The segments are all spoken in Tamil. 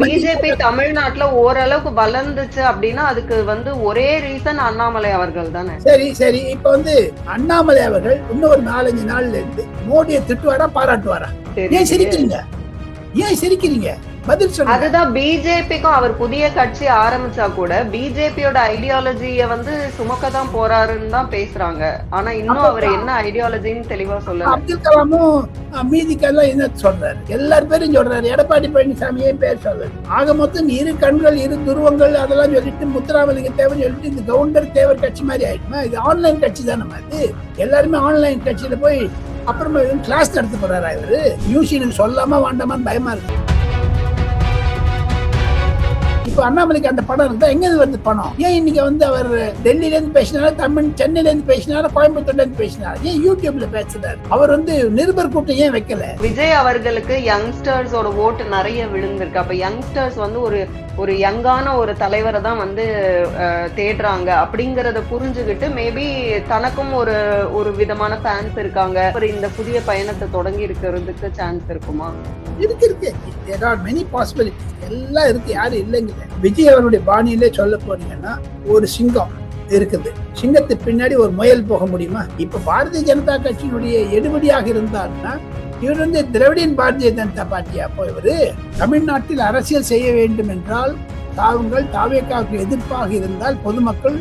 பிஜேபி தமிழ்நாட்டுல ஓரளவுக்கு வளர்ந்துச்சு அப்படின்னா அதுக்கு ஒரே ரீசன் அண்ணாமலை அவர்கள் தானே. சரி இப்ப அண்ணாமலை அவர்கள் இன்னும் ஒரு 4-5 நாள்ல இருந்து மோடியை திட்டுவாரா பாராட்டுவாரா? ஏன் சிரிக்கிறீங்க? பதில் சொல்லுங்க. அதுதான் பிஜேபிக்கும் அவர் புதிய கட்சி ஆரம்பிச்சா கூட பிஜேபியோட ஐடியாலஜிய சுமக்கதான் போறாருன்னு தான் பேசுறாங்க. ஆனா இன்னும் அவர் என்ன ஐடியாலஜின்னு தெளிவா சொல்லல. அப்துல் கலாமும் மீதிக்கெல்லாம் என்ன சொல்றாரு? எல்லாரும் பேரும் சொல்றாரு. எடப்பாடி பழனிசாமியே பேர் சொல்றாரு. ஆக மொத்தம் இரு கண்கள் இரு துருவங்கள் அதெல்லாம் சொல்லிட்டு முத்துராமலிங்க தேவர் சொல்லிட்டு இந்த கவுண்டர் தேவர் கட்சி மாதிரி ஆயிடுமா? இது ஆன்லைன் கட்சி தானே. அது எல்லாருமே ஆன்லைன் கட்சியில போய் அப்புறமா கிளாஸ் நடத்த போறாரா இவரு? யூசினுக்கு சொல்லாம வேண்டாமான்னு பயமா இருக்கு. இப்ப அண்ணாமலைக்கு அந்த படம் இருந்தா எங்க வந்து பணம்? ஏன் இன்னைக்கு அவர் டெல்லியில இருந்து பேசினாரு, சென்னையில இருந்து பேசினாரு, கோயம்புத்தூர்ல இருந்து பேசினாரு, ஏன் யூடியூப்ல பேசுறாரு? அவர் நிருபர் கூட்டம் ஏன் வைக்கல? விஜய் அவர்களுக்கு யங்ஸ்டர்ஸோட ஓட்டு நிறைய விழுந்திருக்கு. அப்ப யங்ஸ்டர்ஸ் ஒரு யங்கான ஒரு தலைவரை தான் தேடுறாங்க அப்படிங்கறத புரிஞ்சுக்கிட்டு மேபி தனக்கும் ஒரு விதமான ஃபேன்ஸ் இருக்காங்க. இந்த புதிய பயணத்தை தொடங்கி இருக்கிறதுக்கு சான்ஸ் இருக்குமா? இருக்கு. there are many possibilities. எல்லாம் இருக்கு, யாரும் இல்லைங்க. விஜய் அவருடைய பாணியிலே சொல்ல போனீங்கன்னா ஒரு சிங்கம் இருக்குது, சிங்கத்துக்கு பின்னாடி ஒரு முயல் போக முடியுமா? இப்ப பாரதிய ஜனதா கட்சியினுடைய எடுபடியாக இருந்தாருன்னா இவர் திராவிடியன் பாரதிய ஜனதா பார்ட்டியா? அப்போ இவரு தமிழ்நாட்டில் அரசியல் செய்ய வேண்டும் என்றால் தாவேக்காவுக்கு எதிர்ப்பாக இருந்தால் பொதுமக்கள்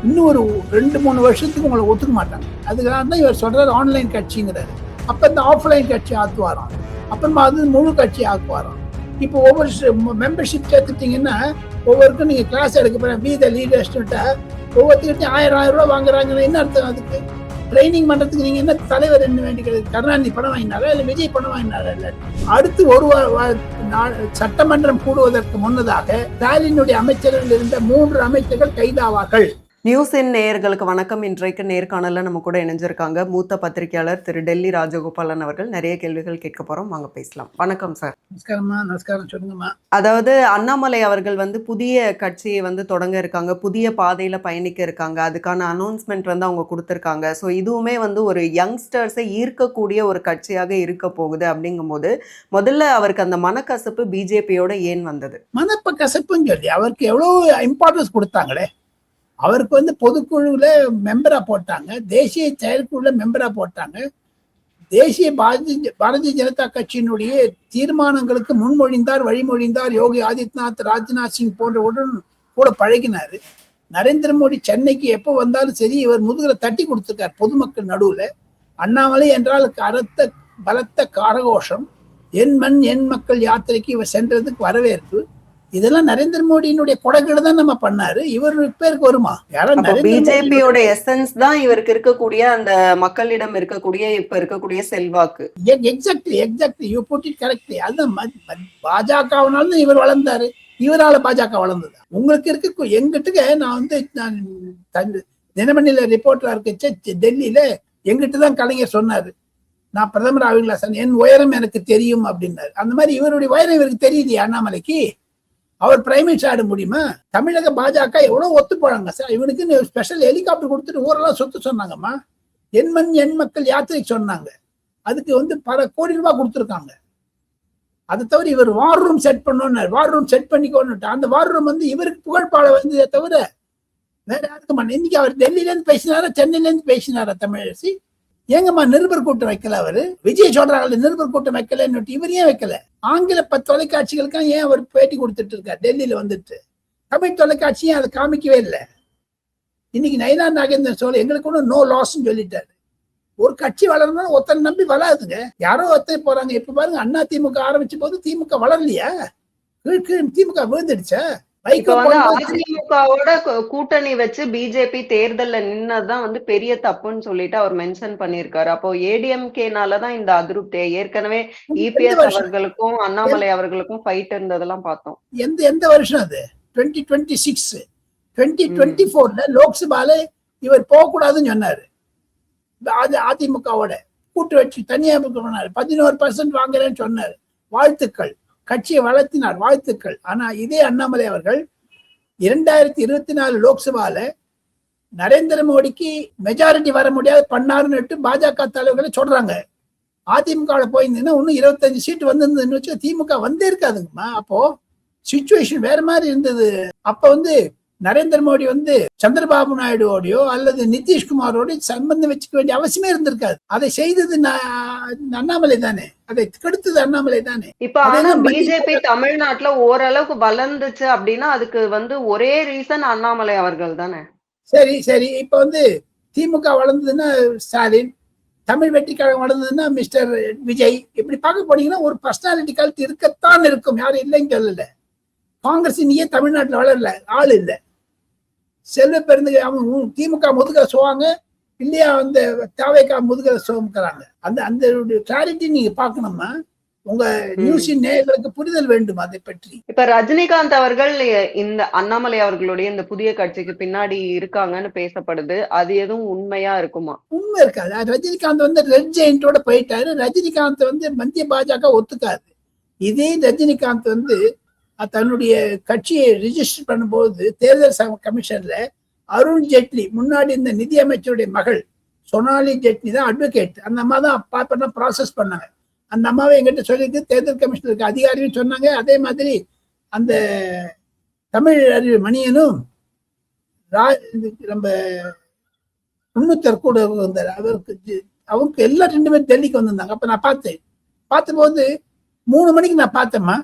இன்னும் ஒரு 2-3 வருஷத்துக்கு உங்களை ஒத்துக்க மாட்டாங்க. அதுக்காக தான் இவர் சொல்றாரு ஆன்லைன் கட்சிங்கிறாரு. அப்ப இந்த ஆஃப்லைன் கட்சி ஆக்குவாராம், அப்புறமா முழு கட்சி ஆக்குவாராம். இப்போ ஒவ்வொரு மெம்பர்ஷிப் சேர்த்துட்டீங்கன்னா ஒவ்வொருக்கும் நீங்க கிளாஸ் எடுக்க போற வீத லீடர்ஸ்ட்டா ஒவ்வொருத்திட்டையும் 1000 ரூபாய் வாங்குறாங்கன்னு என்ன அர்த்தம்? அதுக்கு ட்ரைனிங் பண்றதுக்கு நீங்க என்ன தலைவர் என்ன வேண்டிக்கிறது? கருணாநிதி பணம் வாங்கினாரா இல்ல விஜய் பணம் வாங்கினாரா? இல்ல அடுத்து ஒரு சட்டமன்றம் கூடுவதற்கு முன்னதாக ஸ்டாலினுடைய அமைச்சர்கள் இருந்த 3 அமைச்சர்கள் கைதாவார்கள். நியூஸின் நேயர்களுக்கு வணக்கம். இன்றைக்கு நேர்காணல நம்ம கூட இணைஞ்சிருக்காங்க மூத்த பத்திரிகையாளர் திரு டெல்லி ராஜகோபாலன் அவர்கள். நிறைய கேள்விகள் கேட்க போறோம், வாங்க பேசலாம். வணக்கம் சார். நமஸ்காரம். சொல்லுங்கம்மா. அதாவது அண்ணாமலை அவர்கள் புதிய கட்சியை தொடங்க இருக்காங்க, புதிய பாதையில பயணிக்க இருக்காங்க. அதுக்கான அனௌன்ஸ்மெண்ட் அவங்க கொடுத்திருக்காங்க. ஸோ இதுவுமே ஒரு யங்ஸ்டர்ஸை ஈர்க்கக்கூடிய ஒரு கட்சியாக இருக்க போகுது. அப்படிங்கும் போது முதல்ல அவருக்கு அந்த மனக்கசப்பு பிஜேபியோட ஏன் வந்தது? மனக்கசப்புன்னு சொல்லி அவருக்கு எவ்வளவு இம்பார்ட்டன்ஸ் கொடுத்தாங்களே. அவருக்கு பொதுக்குழுல மெம்பரா போட்டாங்க, தேசிய செயற்குழுல மெம்பரா போட்டாங்க, தேசிய பாரதிய ஜனதா கட்சியினுடைய தீர்மானங்களுக்கு முன்மொழிந்தார், வழிமொழிந்தார். யோகி ஆதித்யநாத், ராஜ்நாத் சிங் போன்றவுடன் கூட பழகினாரு. நரேந்திர மோடி சென்னைக்கு எப்போ வந்தாலும் சரி இவர் முதுகுல தட்டி கொடுத்துருக்கார் பொதுமக்கள் நடுவுல. அண்ணாமலை என்றால் பலத்த காரகோஷம். என் மண் என் மக்கள் யாத்திரைக்கு இவர் சென்றதுக்கு வரவேற்பு. இதெல்லாம் நரேந்திர மோடியினுடைய கொடைகளை தான் நம்ம பண்ணாரு. இவர் பேருக்கு வருமா? பிஜேபியோட எசன்ஸ் தான் இவருக்கு இருக்கக்கூடிய அந்த மக்களிடம் இருக்கக்கூடிய இப்ப இருக்கக்கூடிய செல்வாக்கு. Exactly you put it correctly. அதுதான் பாஜகவினால இவர் வளர்ந்தாரு, இவரால பாஜக வளர்ந்தது. உங்களுக்கு இருக்கு எங்கிட்ட நான் தினமணியில ரிப்போர்ட்டரா இருக்க டெல்லியில எங்கிட்ட தான் கலைஞர் சொன்னாரு, நான் பிரதமர் ஆவீங்களா சார், என் உயரம் எனக்கு தெரியும் அப்படின்னாரு. அந்த மாதிரி இவருடைய உயரம் இவருக்கு தெரியுது அண்ணாமலைக்கு. அவர் பிரைம் மினிஸ்டர் ஆட முடியுமா? தமிழக பாஜக எவ்வளவு ஒத்து போறாங்க சார். இவனுக்கு ஸ்பெஷல் ஹெலிகாப்டர் கொடுத்துட்டு ஊரெல்லாம் சொத்து சொன்னாங்கம்மா. என் மண் என் மக்கள் யாத்திரைக்கு சொன்னாங்க. அதுக்கு பல கோடி ரூபாய் கொடுத்துருக்காங்க. அதை தவிர இவர் வார் ரூம் செட் பண்ணோன்னு வார் ரூம் செட் பண்ணிக்கோன்னு அந்த வார் ரூம் இவருக்கு புகழ்பாட வந்ததே தவிர வேற யாருக்கு மாட்டேன். இன்னைக்கு அவர் டெல்லியில இருந்து பேசினாரா சென்னையில இருந்து பேசினாரா தமிழரசி? ஏங்கம்மா நிருபர் கூட்டம் வைக்கல? அவரு விஜய் சொல்றாங்க நிருபர் கூட்டம் வைக்கலன்னு, இவர் ஏன் வைக்கல? ஆங்கில தொலைக்காட்சிகளுக்கு ஏன் அவர் பேட்டி கொடுத்துட்டு இருக்காரு டெல்லியில வந்துட்டு? தமிழ் தொலைக்காட்சியும் அதை காமிக்கவே இல்லை. இன்னைக்கு நயினா நாகேந்திரன் சோழ எங்களுக்கு ஒன்றும் நோ லாஸ்ன்னு சொல்லிட்டாரு. ஒரு கட்சி வளரணும் ஒருத்தனை நம்பி வளருதுங்க, யாரோ ஒருத்தர் போறாங்க. இப்ப பாருங்க அண்ணா திமுக ஆரம்பிச்ச போது திமுக வளரலையா? திமுக விழுந்துடுச்சா? அதிமுகவோட கூட்டணி வச்சு பிஜேபி தேர்தல்ல நின்னதுதான் பெரிய தப்புன்னு சொல்லிட்டு அவர் மென்ஷன் பண்ணிருக்காரு. அப்போ ஏடிஎம்கேனாலதான் இந்த அதிருப்தி. ஏற்கனவே இபிஎஸ் அவர்களுக்கும் அண்ணாமலை அவர்களுக்கும் ஃபைட் இருந்ததெல்லாம் பார்த்தோம். எந்த வருஷம் அது? 2026 2024 லோக்சபால இவர் போக கூடாதுன்னு சொன்னாரு. அதிமுகவோட கூட்டு வச்சு தனியா 11% வாங்குறேன்னு சொன்னாரு. வாழ்த்துக்கள், கட்சியை வளர்த்தினார், வாழ்த்துக்கள். ஆனா இதே அண்ணாமலை அவர்கள் 2024 லோக்சபால நரேந்திர மோடிக்கு மெஜாரிட்டி வர முடியாது பண்ணாருன்னு பாஜக தலைவர்களை சொல்றாங்க. அதிமுக போயிருந்தீங்கன்னா இன்னும் 25 சீட்டு வந்திருந்ததுன்னு வச்சு திமுக வந்தே இருக்காதுங்கம்மா. அப்போ சிச்சுவேஷன் வேற மாதிரி இருந்தது. அப்ப வந்து நரேந்திர மோடி வந்து சந்திரபாபு நாயுடுவோடையோ அல்லது நிதிஷ்குமாரோட சம்பந்தம் வச்சுக்க வேண்டிய அவசியமே இருந்திருக்காது. அதை செய்தது அண்ணாமலை தானே, அதை கெடுத்தது அண்ணாமலை தானே. இப்ப ஆனா பிஜேபி தமிழ்நாட்டுல ஓரளவுக்கு வளர்ந்துச்சு அப்படின்னா அதுக்கு வந்து ஒரே ரீசன் அண்ணாமலை அவர்கள் தானே. சரி சரி, இப்ப வந்து திமுக வளர்ந்ததுன்னா ஸ்டாலின், தமிழ் வெற்றி கழகம் வளர்ந்ததுன்னா மிஸ்டர் விஜய். இப்படி பார்க்க போனீங்கன்னா ஒரு பர்சனாலிட்டி கல்ட் இருக்கத்தான் இருக்கும், யாரும் இல்லைன்னு சொல்லல. காங்கிரஸ் இன்னையே தமிழ்நாட்டில் வளரல, ஆள் இல்லை. செல்வ பெருந்து அவன் திமுக முதுகலை சோவாங்க இல்லையா, அந்த தாவேக்கா முதுகலை சோமுக்கிறாங்க. அந்த அந்த கிளாரிட்டி நீங்க பார்க்கணுமா, உங்க நியூஸின் நேயர்களுக்கு புரிதல் வேண்டும் அதை பற்றி. இப்ப ரஜினிகாந்த் அவர்கள் இந்த அண்ணாமலை அவர்களுடைய இந்த புதிய கட்சிக்கு பின்னாடி இருக்காங்கன்னு பேசப்படுது, அது எதுவும் உண்மையா இருக்குமா? உண்மை இருக்காது. ரஜினிகாந்த் வந்து ரெட் ஜெயிண்டோட போயிட்டாரு. ரஜினிகாந்த் வந்து மத்திய பாஜக ஒத்துக்காது. இதே ரஜினிகாந்த் வந்து தன்னுடைய கட்சியை ரிஜிஸ்டர் பண்ணும்போது தேர்தல் கமிஷன்ல அருண் ஜேட்லி, முன்னாடி இந்த நிதி அமைச்சருடைய மகள் சோனாலி ஜேட்லி தான் அட்வொகேட். அந்த அம்மா தான் ப்ராசஸ் பண்ணாங்க. அந்த அம்மாவை எங்கிட்ட சொல்லிட்டு தேர்தல் கமிஷனருக்கு அதிகாரியும் சொன்னாங்க. அதே மாதிரி அந்த தமிழ் அறிவு மணியனும் நம்ம உண்ணுத்தர் கூட வந்தார். அவங்க எல்லா 2 பேரும் டெல்லிக்கு வந்திருந்தாங்க. அப்ப நான் பார்த்தபோது 3 மணிக்கு நான் பார்த்தேம்மா,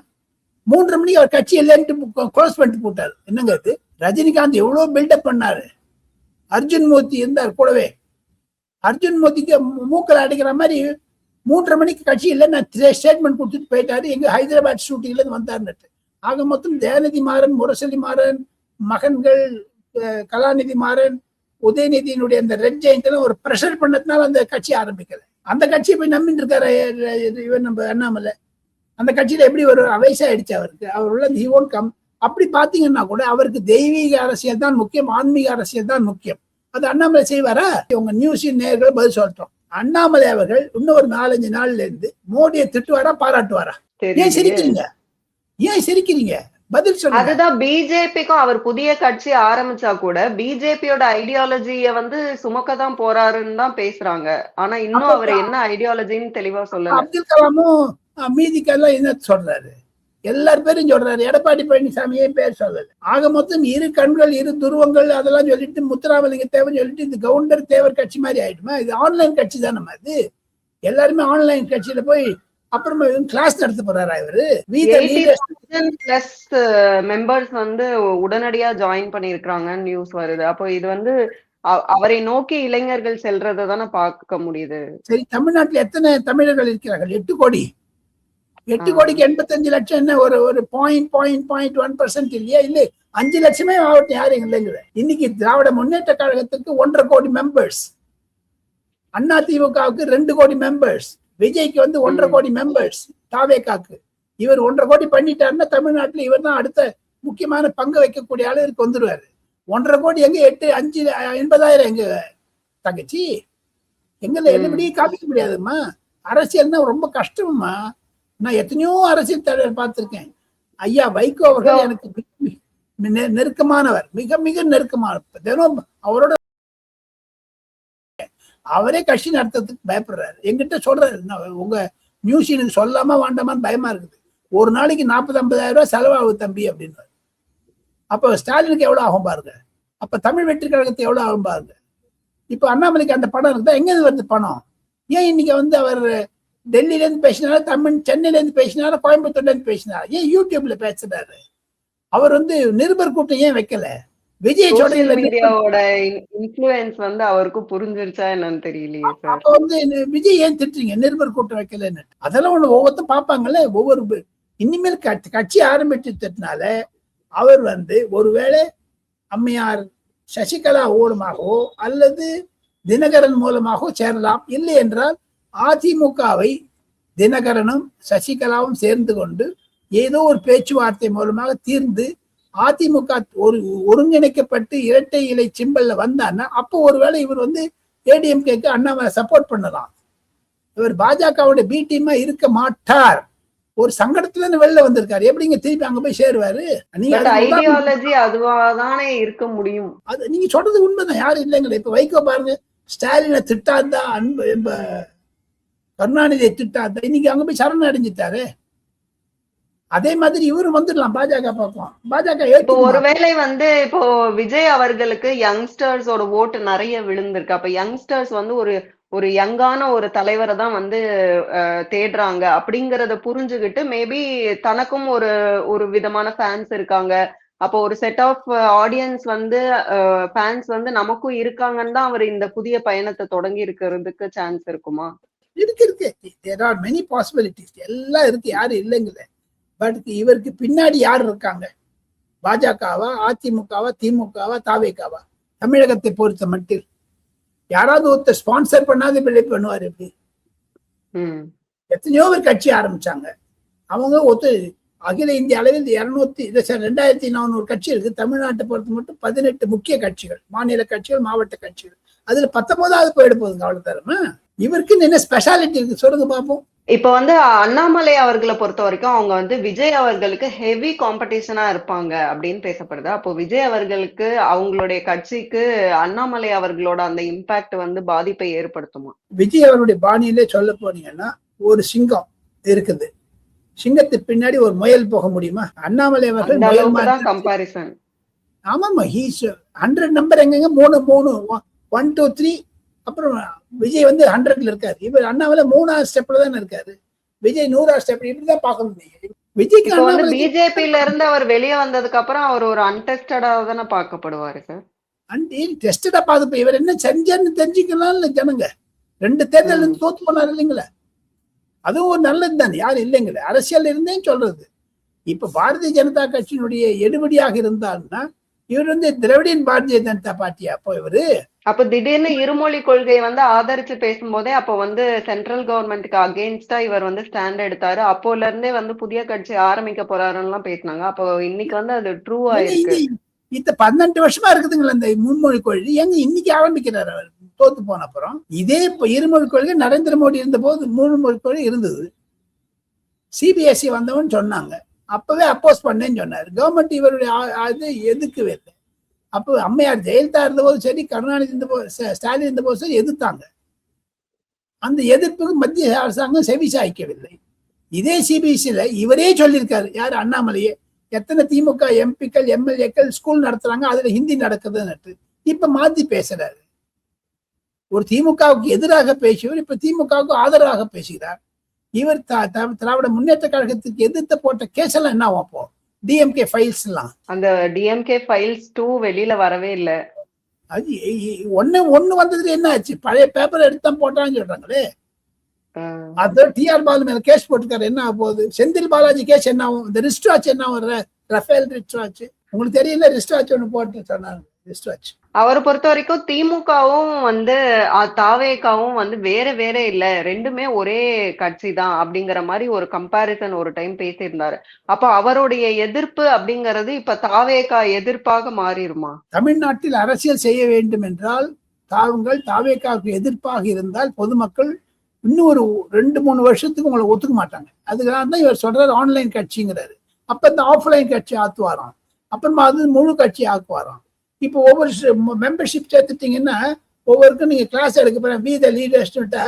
3:30 மணிக்கு அவர் கட்சி இல்லைன்ட்டு க்ளோஸ் பண்ணிட்டு போட்டாரு. என்னங்க அது? ரஜினிகாந்த் எவ்வளவு பில்டப் பண்ணாரு. அர்ஜுன் மூர்த்தி இருந்தார் கூடவே. அர்ஜுன் மூர்த்திக்கு மூக்கல அடிக்கிற மாதிரி 3:30 மணிக்கு கட்சி இல்லை, நான் ஸ்டேட்மெண்ட் கொடுத்துட்டு போயிட்டாரு. எங்க ஹைதராபாத் ஷூட்டிங்ல இருந்து வந்தாருன்னு. ஆக மொத்தம் தயாநிதி மாறன், முரசொலி மாறன் மகன்கள், கலாநிதி மாறன், உதயநிதியினுடைய அந்த ரெட் ஜெயிண்ட் ஒரு ப்ரெஷர் பண்ணதுனால அந்த கட்சி ஆரம்பிக்கல. அந்த கட்சியை போய் நம்பிட்டு இருக்காரு இவன் நம்ம அண்ணாமலை. அந்த கட்சியில எப்படி ஒரு வயசாயிடுச்சு அவருக்கு, அவர் உள்ள ஹி ஓன்ட் கம். அப்படி பாத்தீங்கன்னா கூட அவருக்கு தெய்வீக அரசியல் தான் முக்கியம், ஆன்மீக அரசியல் தான் முக்கியம். அது அண்ணாமலை செய்வாரா? உங்க நியூஸின் நேயர்கள் பதில் சொல்றோம். அண்ணாமலை அவர்கள் இன்னும் ஒரு 4-5 நாள்ல இருந்து மோடியை திட்டுவாரா பாராட்டுவாரா? ஏன் சிரிக்கிறீங்க? ஏன் சிரிக்கிறீங்க? பதில் சொல்லுங்க. அதுதான் பிஜேபிக்கும் அவர் புதிய கட்சி ஆரம்பிச்சா கூட பிஜேபியோட ஐடியாலஜிய வந்து சுமக்கதான் போறாருன்னு தான் பேசுறாங்க. ஆனா இன்னும் அவர் என்ன ஐடியாலஜின்னு தெளிவா சொல்லல. அப்துல் கலாமும் மீதிக்கெல்லாம் என்ன சொல்றாரு, எல்லார் பேரும் சொல்றாரு. எடப்பாடி பழனிசாமியே பேர் சொல்லல. ஆக மொத்தம் 2 கண்கள் 2 துருவங்கள் அதெல்லாம் சொல்லிட்டு முத்துராமலிங்க தேவர் சொல்லிட்டு இந்த கவுண்டர் தேவர் கட்சி மாதிரி ஆயிடுமா? இது ஆன்லைன் கட்சி தானே. அது எல்லாருமே ஆன்லைன் கட்சியில போய் அப்புறமா கிளாஸ் நடத்த போறாரா இவரு? பிளஸ் மெம்பர்ஸ் வந்து உடனடியா ஜாயின் பண்ணிருக்காங்கன்னு நியூஸ் வருது. அப்போ இது வந்து அவரை நோக்கி இளைஞர்கள் செல்றதை தானே பார்க்க முடியுது. சரி, தமிழ்நாட்டில் எத்தனை தமிழர்கள் இருக்கிறார்கள்? 8 கோடி. 8 கோடிக்கு 85 லட்சம் என்ன ஒரு 0.1% இல்லையா? இல்ல 5 லட்சமே ஆகட்டும், யாரும் இல்லைங்கிற. இன்னைக்கு திராவிட முன்னேற்ற கழகத்துக்கு 1.5 கோடி மெம்பர்ஸ், அண்ணா திமுகவுக்கு 2 கோடி மெம்பர்ஸ், விஜய்க்கு வந்து 1.5 கோடி மெம்பர்ஸ், தாவேகாக்கு. இவர் 1.5 கோடி பண்ணிட்டாருன்னா தமிழ்நாட்டில் இவர் தான் அடுத்த முக்கியமான பங்கு வைக்கக்கூடிய அளவிற்கு வந்துருவாரு. 1.5 கோடி எங்க 80,000 எங்க தங்கச்சி? எங்களை எல்லாபடியும் காமிக்க முடியாதுமா. அரசியல்னா ரொம்ப கஷ்டமா. நான் எத்தனையோ அரசியல் தலைவர் பார்த்திருக்கேன். ஐயா வைகோ அவர்கள் எனக்கு நெருக்கமானவர், மிக மிக நெருக்கமானவர். தினம் அவரோட அவரே கட்சி நடத்துறதுக்கு பயப்படுறாரு. என்கிட்ட சொல்றாரு, உங்க நியூஸ் எனக்கு சொல்லாம வேண்டாமான்னு பயமா இருக்குது. ஒரு நாளைக்கு 40-50,000 ரூபாய் செலவாகுது தம்பி அப்படின்னு. அப்ப ஸ்டாலினுக்கு எவ்வளவு ஆகும் பாருங்க. அப்ப தமிழ் வெற்றி கழகத்துக்கு எவ்வளவு ஆகும் பாருங்க. இப்ப அண்ணாமலைக்கு அந்த படம் இருக்குதா? எங்க வருது பணம்? ஏன் இன்னைக்கு வந்து அவர் டெல்லியில இருந்து பேசினாரு, சென்னையில இருந்து பேசினாரு, கோயம்புத்தூர்ல இருந்து பேசினாரு, ஏன் யூடியூப்ல பேசுறாரு? அவர் வந்து நிருபர் கூட்டம் ஏன் வைக்கல? விஜய் மீடியாவோட இன்ஃப்ளூயன்ஸ் வந்து அவருக்கு புரிஞ்சிருச்சா என்னன்னு தெரியலையே சார். அப்ப வந்து விஜய் ஏன் திட்டுறீங்க நிருபர் கூட்டம் வைக்கலன்னு? அதெல்லாம் ஒவ்வொருத்தரும் பார்ப்பாங்கல்ல. ஒவ்வொரு இனிமேல் கட்சி ஆரம்பிச்சதுனால அவர் வந்து ஒருவேளை அம்மையார் சசிகலா மூலமாகவோ அல்லது தினகரன் மூலமாகவோ சேரலாம். இல்லை என்றால் அதிமுகவை தினகரனும் சசிகலாவும் சேர்ந்து கொண்டு ஏதோ ஒரு பேச்சுவார்த்தை மூலமாக தீர்ந்து அதிமுக ஒருங்கிணைக்கப்பட்டு இரட்டை இலை சிம்பல்ல வந்தான்னா அப்போ ஒருவேளை இவர் வந்து ஏடிஎம்கேக்கு அண்ணாமலை சப்போர்ட் பண்ணலாம். இவர் பாஜகவுடைய பி டீமா இருக்க மாட்டார். ஒரு சங்கடத்துல வெளில வந்திருக்காரு. எப்படிங்க திருப்பி அங்க போய் சேருவாரு? ஐடியாலஜி அதுவாதானே இருக்க முடியும். அது நீங்க சொல்றது உண்மைதான், யாரும் இல்லைங்களே. இப்ப வைகோ பாருங்க, ஸ்டாலினை திட்டாதா, கருணாநிதியை திட்டாதா, இன்னைக்கு அங்க போய் சரண் அடைஞ்சிட்டாரு. அதே மாதிரி இவரும் வந்துடலாம் பாஜக பக்கம். பாஜக இப்போ ஏத்துக்குமா? ஒருவேளை வந்து இப்போ விஜய் அவர்களுக்கு யங்ஸ்டர்ஸோட ஓட்டு நிறைய விழுந்திருக்கு. அப்ப யங்ஸ்டர்ஸ் வந்து ஒரு ஒரு யங்கான ஒரு தலைவரை தான் வந்து தேடுறாங்க அப்படிங்கறத புரிஞ்சுகிட்டு மேபி தனக்கும் ஒரு ஒரு விதமான ஃபேன்ஸ் இருக்காங்க. அப்போ ஒரு செட் ஆஃப் ஆடியன்ஸ் வந்து ஃபேன்ஸ் வந்து நமக்கும் இருக்காங்கன்னு தான் அவர் இந்த புதிய பயணத்தை தொடங்கி இருக்கிறதுக்கு சான்ஸ் இருக்குமா? இருக்கு. There are many possibilities. எல்லாம் இருக்கு, யாரும் இல்லைங்கல. பட் இவருக்கு பின்னாடி யார் இருக்காங்க? பாஜகவா, அதிமுகவா, திமுகவா, தாவேகாவா? தமிழகத்தை பொறுத்த மட்டில் யாராவது ஒருத்தர் ஸ்பான்சர் பண்ணாத பிள்ளை பண்ணுவார். எப்படி எத்தனையோ பேர் கட்சி ஆரம்பிச்சாங்க. அவங்க அகில இந்திய அளவில் 2400 கட்சி இருக்கு. தமிழ்நாட்டை பொறுத்த மட்டும் 18 முக்கிய கட்சிகள், மாநில கட்சிகள், மாவட்ட கட்சிகள். அதுல 19வது போயிட போகுதுங்க. அவ்வளவு தரமா இவருக்கு என்ன ஸ்பெஷாலிட்டி இருக்கு சொல்லுங்க பாப்போம். இப்ப வந்து அண்ணாமலை அவர்களை பொறுத்த வரைக்கும் அவங்க வந்து விஜய் அவர்களுக்கு ஹெவி காம்படிஷனா இருப்பாங்க அப்படின்னு பேசப்படுது. அப்போ விஜய் அவர்களுக்கு அவங்களுடைய கட்சிக்கு அண்ணாமலை அவர்களோட அந்த இம்பாக்ட் வந்து பாதிப்பை ஏற்படுத்துமா? விஜய் அவருடைய பாணியிலே சொல்ல போனீங்கன்னா ஒரு சிங்கம் இருக்குது, சிங்கத்துக்கு பின்னாடி ஒரு முயல் போக முடியுமா? அண்ணாமலை அவர்கள் கம்பாரிசன். ஆமாமா, 100 நம்பர் எங்க 3 1 2 3. அப்புறம் விஜய் வந்து 100ல இருக்காரு. இவர் அண்ணாமலை 3வது ஸ்டெப்ல தானே இருக்காரு. விஜய் 100வது ஸ்டெப். இப்படிதான் பார்க்கணும். விஜய்க்கு பிஜேபியில இருந்து அவர் வெளியே வந்ததுக்கு அப்புறம் அவர் ஒரு அன்டெஸ்டடா தானே பார்க்கப்படுவாரு சார். டெஸ்டடா பார்த்து இவர் என்ன செஞ்சான்னு தெரிஞ்சுக்கலாம் ஜனங்க. 2 தேர்தல் இருந்து தோத்து போனாரு இல்லைங்களா? அதுவும் ஒரு நல்லது தானே, யாரும் இல்லைங்களே. அரசியல் இருந்தேன்னு சொல்றது. இப்ப பாரதிய ஜனதா கட்சியினுடைய எடுபடியாக இருந்தாருன்னா இவர் வந்து திராவிடியன் பாரதிய ஜனதா பார்ட்டியா? அப்போ இவரு அப்ப திடீர்னு இருமொழி கொள்கையை வந்து ஆதரிச்சு பேசும்போதே அப்ப வந்து சென்ட்ரல் கவர்மெண்ட்டுக்கு அகெயின்ஸ்டா இவர் வந்து ஸ்டாண்ட் எடுத்தாரு. அப்போல இருந்தே வந்து புதிய கட்சி ஆரம்பிக்க போறாருன்னு எல்லாம் பேசினாங்க. அப்போ இன்னைக்கு வந்து அது ட்ரூவா இருக்கு. இந்த 18 வருஷமா இருக்குதுங்களா இந்த முன்மொழி கொள்கை? எங்க இன்னைக்கு ஆரம்பிக்கிறாரு அவர் தோத்து போன அப்புறம்? இதே இருமொழி கொள்கை நரேந்திர மோடி இருந்த போது முன்மொழி கொள்கை இருந்தது. சிபிஎஸ்இ வந்தவன்னு சொன்னாங்க, அப்பவே அப்போஸ் பண்ணேன்னு சொன்னாரு. கவர்மெண்ட் இவருடைய அது எதுக்கவே இல்லை. அப்போ அம்மையார் ஜெயலலிதா இருந்த போது சரி, கருணாநிதி இருந்த போது, ஸ்டாலின் இருந்த போது சரி எதிர்த்தாங்க. அந்த எதிர்ப்புக்கு மத்திய அரசாங்கம் செவிசாய்க்கவில்லை. இதே சிபிஎஸ்இல இவரே சொல்லியிருக்காரு, யாரு? அண்ணாமலையே. எத்தனை திமுக எம்பிக்கள் எம்எல்ஏக்கள் ஸ்கூல் நடத்துறாங்க, அதுல ஹிந்தி நடக்குதுன்னு இப்ப மாத்தி பேசுறாரு. ஒரு திமுகவுக்கு எதிராக பேசியவர் இப்ப திமுகவுக்கு ஆதரவாக பேசுகிறார். இவர் திராவிட முன்னேற்ற கழகத்துக்கு எதிர்த்து போட்ட கேஸ் எல்லாம் என்ன ஆகும்? அப்போ டிஎம்கே ஃபைல்ஸ் எல்லாம், அந்த டிஎம்கே ஃபைல்ஸ் 2 வெளியில வரவே இல்லை. அது ஒண்ணு வந்ததுக்கு என்ன ஆச்சு? பழைய பேப்பர் எடுத்து போட்டான்னு சொல்றாங்களே. அது டிஆர் பாலு மேல கேஸ் போட்டுக்காரு, என்ன ஆக போகுது? செந்தில் பாலாஜி கேஸ் என்ன ஆகும்? இந்த ரிஸ்ட் வாட்ச் என்ன ஆகும்? ரஃபேல் ரிஸ்ட் வாட்ச் உங்களுக்கு தெரியல? ரிஸ்ட் வாட்ச் ஒண்ணு போட்டு சொன்னாங்க. அவரை பொறுத்த வரைக்கும் திமுகவும் வந்து தாவேகாவும் வந்து வேற வேற இல்ல, ரெண்டுமே ஒரே கட்சி தான் அப்படிங்கிற மாதிரி ஒரு கம்பாரிசன் ஒரு டைம் பேசியிருந்தாரு. அப்ப அவருடைய எதிர்ப்பு அப்படிங்கிறது இப்ப தாவேகா எதிர்ப்பாக மாறிடுமா? தமிழ்நாட்டில் அரசியல் செய்ய வேண்டும் என்றால் தாவேகாவுக்கு எதிர்ப்பாக இருந்தால் பொதுமக்கள் இன்னும் ஒரு 2-3 வருஷத்துக்கு உங்களை ஒத்துக்க மாட்டாங்க. அதுக்காக தான் இவர் சொல்றாரு ஆன்லைன் கட்சிங்கிறாரு. அப்ப இந்த ஆஃப்லைன் கட்சி ஆக்குவாராம், அப்புறமா அது முழு கட்சி ஆக்குவாராம். இப்போ ஒவ்வொரு மெம்பர்ஷிப் சேர்த்துட்டீங்கன்னா ஒவ்வொருக்கும் நீங்க கிளாஸ் எடுக்க போறேன் வி த லீடர்ஸ்ட்டா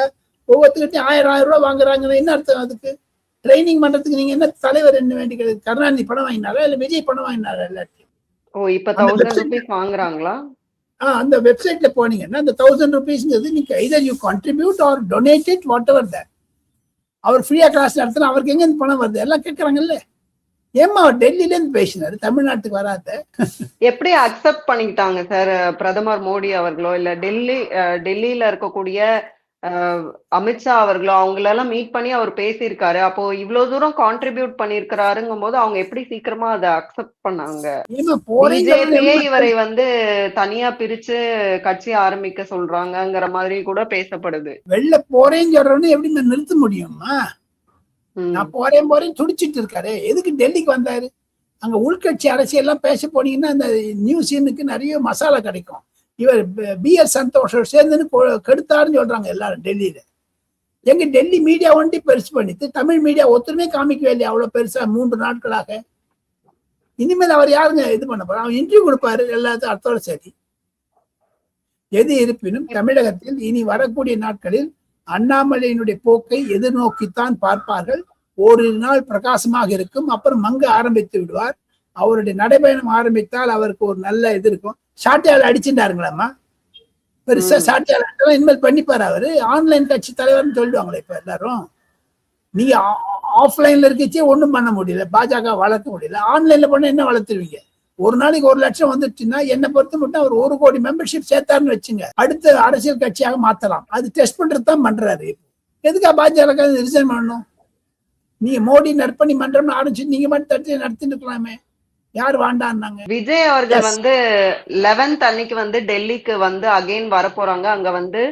ஒவ்வொருத்துக்கிட்டையும் 1000 ரூபாய் வாங்குறாங்கன்னு என்ன அர்த்தம்? அதுக்கு ட்ரைனிங் பண்றதுக்கு நீங்க என்ன தலைவர் என்ன வேண்டிக்கிறது? கருணாநிதி பணம் வாங்கினாரா இல்ல விஜய் பணம் வாங்கினாரா? எல்லாத்தையும் இப்ப 1000 ரூபாய் வாங்குறாங்களா? அந்த வெப்சைட்ல போனீங்கன்னா அந்த 1000 ரூபீஸ்ங்கிறது நீங்க either you contribute or donate it whatever that. அவர் ஃப்ரீயா கிளாஸ் நடத்தினா அவருக்கு எங்க இருந்து பணம் வருது? எல்லாம் கேட்கறாங்கல்ல. ஏமா அவர் டெல்லியில இருந்து பேசினாரு, தமிழ்நாட்டுக்கு வராத? எப்படி அக்செப்ட் பண்ணிக்கிட்டாங்க சார் பிரதமர் மோடி அவர்களோ இல்ல டெல்லியில இருக்கக்கூடிய அமித்ஷா அவர்களோ அவங்களெல்லாம் மீட் பண்ணி அவர் பேசியிருக்காரு. அப்போ இவ்வளவு தூரம் கான்ட்ரிபியூட் பண்ணிருக்கிறாருங்கும் போது அவங்க எப்படி சீக்கிரமா அதை அக்செப்ட் பண்ணாங்க? பிஜேபியே இவரை வந்து தனியா பிரிச்சு கட்சி ஆரம்பிக்க சொல்றாங்கிற மாதிரி கூட பேசப்படுது. வெளில போறேன்னு சொல்றவனு எப்படி நிறுத்த முடியுமா? நான் போறேன் துடிச்சிட்டு இருக்காரு. எதுக்கு டெல்லிக்கு வந்தாரு? அங்க உள்கட்சி அரசியல் எல்லாம் பேச போனீங்கன்னா அந்த நியூஸ் சீனுக்கு நிறைய மசாலா கிடைக்கும். இவர் பிஎஸ் சந்தோஷம் சேர்ந்துன்னு கெடுத்தாருன்னு சொல்றாங்க எல்லாரும் டெல்லியில. எங்க டெல்லி மீடியா ஒண்டி பெருசு பண்ணிட்டு தமிழ் மீடியா ஒத்துமே காமிக்கவே இல்லையா அவ்வளவு பெருசா 3 நாட்களாக? இனிமேல் அவர் யாருங்க இது பண்ண போறாரு? அவர் இன்டர்வியூ கொடுப்பாரு எல்லாத்தையும் அர்த்தோட சரி. எது இருப்பினும் தமிழகத்தில் இனி வரக்கூடிய நாட்களில் அண்ணாமலையினுடைய போக்கை எதிர்நோக்கித்தான் பார்ப்பார்கள். ஓரிரு நாள் பிரகாசமாக இருக்கும், அப்புறம் மங்க ஆரம்பித்து விடுவார். அவருடைய நடைபயணம் ஆரம்பித்தால் அவருக்கு ஒரு நல்ல இது இருக்கும். சாட்டையால் அடிச்சுட்டாருங்களாம்மா, பெருசா சாட்டையால் அடிச்சாலும் இனிமேல் பண்ணிப்பாரு. அவரு ஆன்லைன் கட்சி தலைவர்னு சொல்லிடுவாங்களே இப்ப எல்லாரும். நீங்க ஆஃப்லைன்ல இருக்கச்சே ஒண்ணும் பண்ண முடியல, பாஜக வளர்க்க முடியல. ஆன்லைன்ல பண்ண என்ன வளர்த்துருவீங்க? ஒரு நாளைக்கு 1 லட்சம் வந்துச்சுன்னா என்ன பொறுத்த மட்டும் அவர் 1 கோடி மெம்பர்ஷிப் சேர்த்தாருன்னு வச்சுங்க, அடுத்த அரசியல் கட்சியாக மாத்தலாம். அது டெஸ்ட் பண்றது தான் பண்றாரு. எதுக்கா பாஜக ரிசைன் பண்ணணும்? நீங்க மோடி நற்பணி மன்றம்னு ஆரம்பிச்சு நீங்க மட்டும் நடத்திட்டு இருக்கலாமே, யார் வாண்டான்னாங்க? விஜய் அவர்கள் வந்து 11th அன்னைக்கு வந்து டெல்லிக்கு வந்து அகைன் வர போறாங்க. அங்க வந்து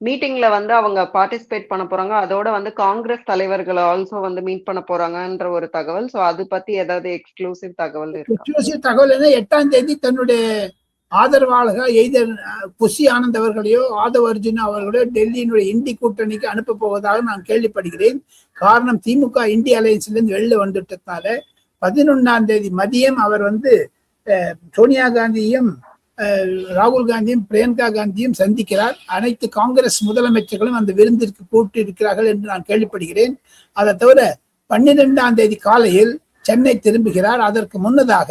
மீட்டிங்ல வந்து அவங்க பார்ட்டிசிபேட் பண்ண போறாங்க. அதோட வந்து காங்கிரஸ் தலைவர்களை ஆல்சோ வந்து மீட் பண்ண போறாங்கன்ற ஒரு தகவல். சோ அது பத்தி ஏதாவது எக்ஸ்க்ளூசிவ் தகவல் இருக்கா? எக்ஸ்க்ளூசிவ் தகவல் என்ன, 8ஆம் தேதி தன்னுடைய ஆதரவாளர்கள் எய்தர் புஷி ஆனந்த் அவர்களையோ ஆதவ் அர்ஜுனா அவர்களையோ டெல்லியினுடைய இந்தி கூட்டணிக்கு அனுப்ப போவதாக நான் கேள்விப்படுகிறேன். காரணம், திமுக இந்தி அலையன்ஸ்ல இருந்து வெளில வந்துட்டதால 11ஆம் தேதி மதியம் அவர் வந்து சோனியா காந்தியும் ராகுல் காந்தியும் பிரியங்கா காந்தியும் சந்திக்கிறார். அனைத்து காங்கிரஸ் முதலமைச்சர்களும் அந்த விருந்திற்கு கூட்டி இருக்கிறார்கள் என்று நான் கேள்விப்படுகிறேன். அதை தவிர 12ஆம் தேதி காலையில் சென்னை திரும்புகிறார். அதற்கு முன்னதாக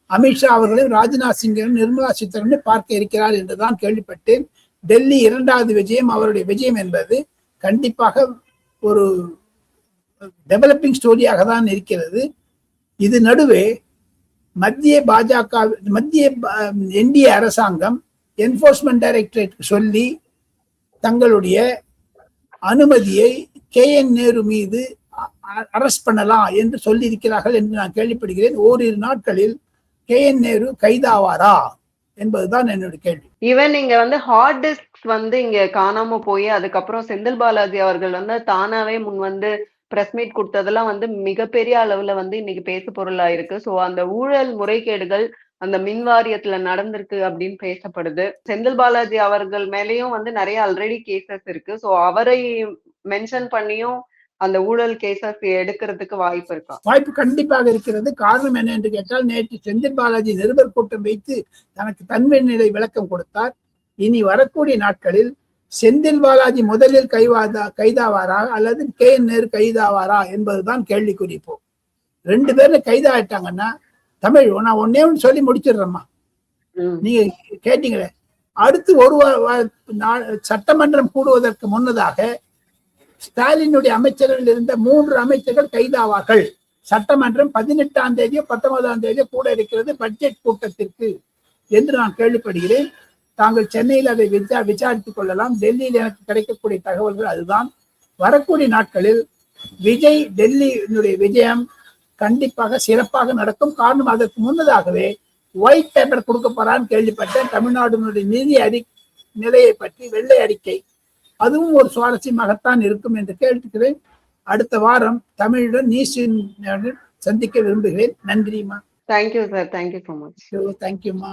அமித்ஷா அவர்களையும் ராஜ்நாத் சிங்கையும் நிர்மலா சீதாராமனை பார்க்க இருக்கிறார் என்றுதான் கேள்விப்பட்டேன். டெல்லி 2வது விஜயம், அவருடைய விஜயம் என்பது கண்டிப்பாக ஒரு டெவலப்பிங் ஸ்டோரியாக தான் இருக்கிறது. இது நடுவே மத்திய பாஜக என்டிஏ அரசாங்கம் என்போர்ஸ்மெண்ட் டைரக்டரேட் சொல்லி தங்களுடைய அனுமதியை KN நேரு மீது அரெஸ்ட் பண்ணலாம் என்று சொல்லி இருக்கிறார்கள் என்று நான் கேள்விப்படுகிறேன். ஓரிரு நாட்களில் KN நேரு கைதாவாரா என்பதுதான் என்னுடைய கேள்வி. ஈவன் இங்க வந்து ஹார்ட் டிஸ்க் வந்து இங்க காணாம போய் அதுக்கப்புறம் செந்தில் பாலாஜி அவர்கள் வந்து தானாவே முன் வந்து பிரஸ் மீட் கொடுத்ததெல்லாம் வந்து மிகப்பெரிய அளவுல வந்து இன்னைக்கு பேசு பொருளா இருக்கு. சோ அந்த ஊழல் முறைகேடுகள் அந்த மின் வாரியத்துல நடந்திருக்கு அப்படின்னு பேசப்படுது. செந்தில் பாலாஜி அவர்கள் மேலேயும் வந்து நிறைய ஆல்ரெடி கேசஸ் இருக்கு. சோ அவரை மென்ஷன் பண்ணியும் அந்த ஊழல் கேசஸ் எடுக்கிறதுக்கு வாய்ப்பு இருக்கா? வாய்ப்பு கண்டிப்பாக இருக்கிறது. காரணம் என்ன என்று கேட்டால், நேற்று செந்தில் பாலாஜி நிருபர் கூட்டம் வைத்து தனக்கு தன்மை நிலை விளக்கம் கொடுத்தார். இனி வரக்கூடிய நாட்களில் செந்தில் பாலாஜி முதலில் கைதாவாரா அல்லது KN நேரு கைதாவாரா என்பதுதான் கேள்விக்குறி. இப்போ 2 பேரும் கைதாயிட்டாங்கன்னா, தமிழ் நான் ஒன்னே ஒன்று சொல்லி முடிச்சிடுறேம்மா, நீங்க கேட்டீங்களே, அடுத்து ஒரு சட்டமன்றம் கூடுவதற்கு முன்னதாக ஸ்டாலினுடைய அமைச்சர்கள் இருந்த 3 அமைச்சர்கள் கைதாவார்கள். சட்டமன்றம் 18ஆம் தேதியோ 19ஆம் தேதியோ கூட இருக்கிறது பட்ஜெட் கூட்டத்திற்கு என்று நான் கேள்விப்படுகிறேன். தாங்கள் சென்னையில் அதை விசாரித்துக் கொள்ளலாம். டெல்லியில் எனக்கு கிடைக்கக்கூடிய தகவல்கள் அதுதான். வரக்கூடிய நாட்களில் விஜய் டெல்லியினுடைய விஜயம் கண்டிப்பாக சிறப்பாக நடக்கும். காரணம், அதற்கு முன்னதாகவே ஒயிட் பேப்பர் கொடுக்க போறான்னு கேள்விப்பட்டேன். தமிழ்நாட்டினுடைய நிதி நிலையை பற்றி வெள்ளை அறிக்கை, அதுவும் ஒரு சுவாரஸ்யமாகத்தான் இருக்கும் என்று கேட்டுக்கிறேன். அடுத்த வாரம் தமிழுடன் நியூஸ் சந்திக்க விரும்புகிறேன். நன்றிமா. Thank you sir. Thank you so much. தேங்க்யூமா.